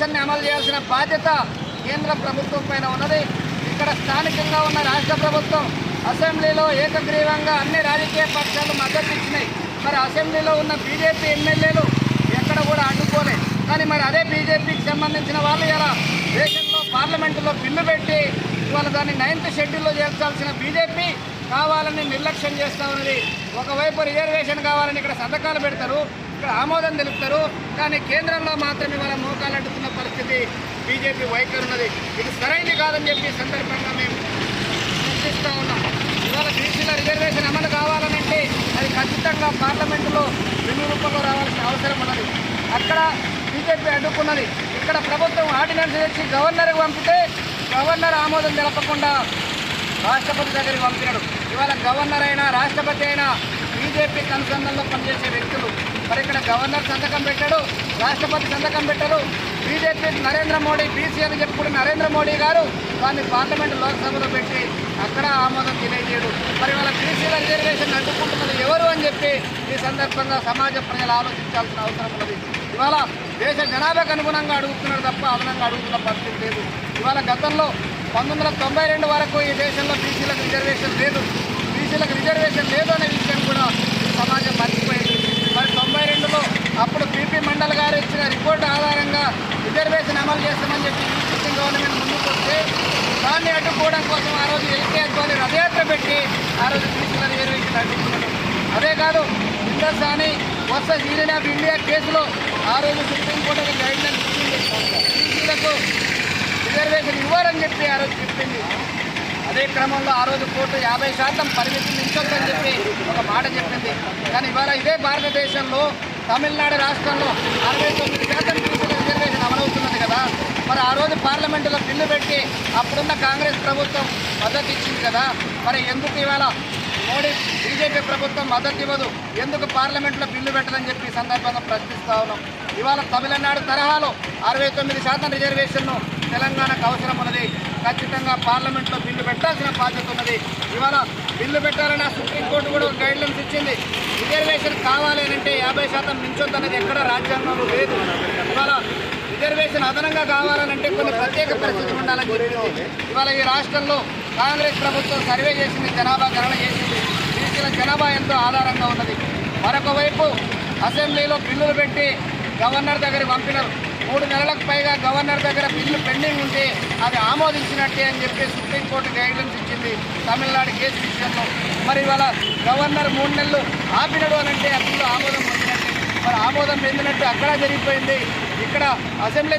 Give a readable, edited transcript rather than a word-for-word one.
రిజర్వేషన్ని అమలు చేయాల్సిన బాధ్యత కేంద్ర ప్రభుత్వం పైన ఉన్నది. ఇక్కడ స్థానికంగా ఉన్న రాష్ట్ర ప్రభుత్వం అసెంబ్లీలో ఏకగ్రీవంగా అన్ని రాజకీయ పక్షాలు మద్దతు ఇచ్చినాయి. మరి అసెంబ్లీలో ఉన్న బీజేపీ ఎమ్మెల్యేలు ఎక్కడ కూడా అడ్డుకోలే. కానీ మరి అదే బీజేపీకి సంబంధించిన వాళ్ళు ఇలా దేశంలో పార్లమెంటులో బిల్లు పెట్టి ఇవాళ దాన్ని 9th షెడ్యూల్లో చేర్చాల్సిన బీజేపీ కావాలని నిర్లక్ష్యం చేస్తూ ఉన్నది. ఒకవైపు రిజర్వేషన్ కావాలని ఇక్కడ సంతకాలు పెడతారు, ఇక్కడ ఆమోదం తెలుపుతారు, కానీ కేంద్రంలో మాత్రం ఇవాళ మోకాలు అడ్డుకున్న పరిస్థితి బీజేపీ వైఖరి ఉన్నది. ఇది సరైనది కాదని చెప్పి సందర్భంగా మేము చర్చిస్తూ ఉన్నాం. ఇవాళ బీసీల రిజర్వేషన్ అమలు కావాలనంటే అది ఖచ్చితంగా పార్లమెంటులో బిల్లు రూపంలో రావాల్సిన అవసరం ఉన్నది. అక్కడ బీజేపీ అడ్డుకున్నది. ఇక్కడ ప్రభుత్వం ఆర్డినెన్స్ తెచ్చి గవర్నర్కి పంపితే గవర్నర్ ఆమోదం తెలపకుండా రాష్ట్రపతి దగ్గరికి పంపినాడు. ఇవాళ గవర్నర్ అయినా రాష్ట్రపతి అయినా బీజేపీ కన్సర్న్లో పనిచేసే వ్యక్తులు. మరి ఇక్కడ గవర్నర్ సంతకం పెట్టాడు, రాష్ట్రపతి సంతకం పెట్టారు. బీజేపీ నరేంద్ర మోడీ బీసీ అని చెప్పుకున్న నరేంద్ర మోడీ గారు దాన్ని పార్లమెంటు లోక్సభలో పెట్టి అక్కడ ఆమోదం తెలియజేయడు. మరి వాళ్ళ బీసీల రిజర్వేషన్ అడ్డుకుంటున్నది ఎవరు అని చెప్పి ఈ సందర్భంగా సమాజ ప్రజలు ఆలోచించాల్సిన అవసరం ఉన్నది. ఇవాళ దేశ జనాభాకు అనుగుణంగా అడుగుతున్నారు తప్ప అదనంగా అడుగుతున్న పరిస్థితి లేదు. ఇవాళ గతంలో 1992 వరకు ఈ దేశంలో బీసీలకు రిజర్వేషన్ లేదు. బీసీలకు రిజర్వేషన్ లేదు అనే విషయం కూడా ఈ సమాజం మర్చిపోయింది. మరి 92లో అప్పుడు పీపీ మండల్ గారు ఇచ్చిన రిపోర్టు ఆధారంగా రిజర్వేషన్ అమలు చేస్తామని చెప్పి సిట్టింగ్ గవర్నమెంట్ ముందుకు వస్తే దాన్ని అడ్డుకోవడం కోసం ఆ రోజు ఎల్కే అద్వానీ రథయాత్ర పెట్టి ఆ రోజు బీసీల రిజర్వేషన్ అడ్డుకున్నారు. అదే కాదు Hindustani versus union of India కేసులో ఆ రోజు సుప్రీంకోర్టు ఒక గైడ్లైన్స్ ఇచ్చింది, బీసీలకు రిజర్వేషన్ ఇవ్వాలని చెప్పి ఆ రోజు చెప్పింది. అదే క్రమంలో ఆ రోజు కోర్టు 50% పరిమితి మించొద్దని చెప్పి ఒక మాట చెప్పింది. కానీ ఇవాళ ఇదే భారతదేశంలో తమిళనాడు రాష్ట్రంలో 69% బీసీల రిజర్వేషన్ అమలవుతున్నది కదా. మరి ఆ రోజు పార్లమెంటులో బిల్లు పెట్టి అప్పుడున్న కాంగ్రెస్ ప్రభుత్వం మద్దతు ఇచ్చింది కదా. మరి ఎందుకు ఇవాళ మోడీ బీజేపీ ప్రభుత్వం మద్దతు ఇవ్వదు, ఎందుకు పార్లమెంట్లో బిల్లు పెట్టదని చెప్పి ఈ సందర్భంగా ప్రశ్నిస్తూ ఉన్నాం. ఇవాళ తమిళనాడు తరహాలో 69% రిజర్వేషన్ను తెలంగాణకు అవసరం ఉన్నది. ఖచ్చితంగా పార్లమెంట్లో బిల్లు పెట్టాల్సిన బాధ్యత ఉన్నది. ఇవాళ బిల్లు పెట్టాలని సుప్రీంకోర్టు కూడా ఒక గైడ్లైన్స్ ఇచ్చింది. రిజర్వేషన్ కావాలి అంటే 50% మించొద్దనేది ఎక్కడ రాజ్యాంగంలో లేదు. ఇవాళ రిజర్వేషన్ అదనంగా కావాలనంటే కొన్ని ప్రత్యేక పరిస్థితులు ఉండాలని చెప్పింది. ఇవాళ ఈ రాష్ట్రంలో కాంగ్రెస్ ప్రభుత్వం సర్వే చేసింది, జనాభా గణన చేసింది. బీసీల జనాభా ఎంతో ఆధారంగా ఉన్నది. మరొక వైపు అసెంబ్లీలో బిల్లులు పెట్టి గవర్నర్ దగ్గరికి పంపినారు. 3 నెలలకు పైగా గవర్నర్ దగ్గర బిల్లు పెండింగ్ ఉంటే అది ఆమోదించినట్టే అని చెప్పి సుప్రీంకోర్టు గైడ్లైన్స్ ఇచ్చింది తమిళనాడు కేసు విషయంలో. మరి ఇవాళ గవర్నర్ 3 నెలలు ఆపినడు అనంటే ఆ బిల్లు ఆమోదం పొందినట్టే. మరి ఆమోదం పొందినట్టు అక్కడ జరిగిపోయింది. ఇక్కడ అసెంబ్లీ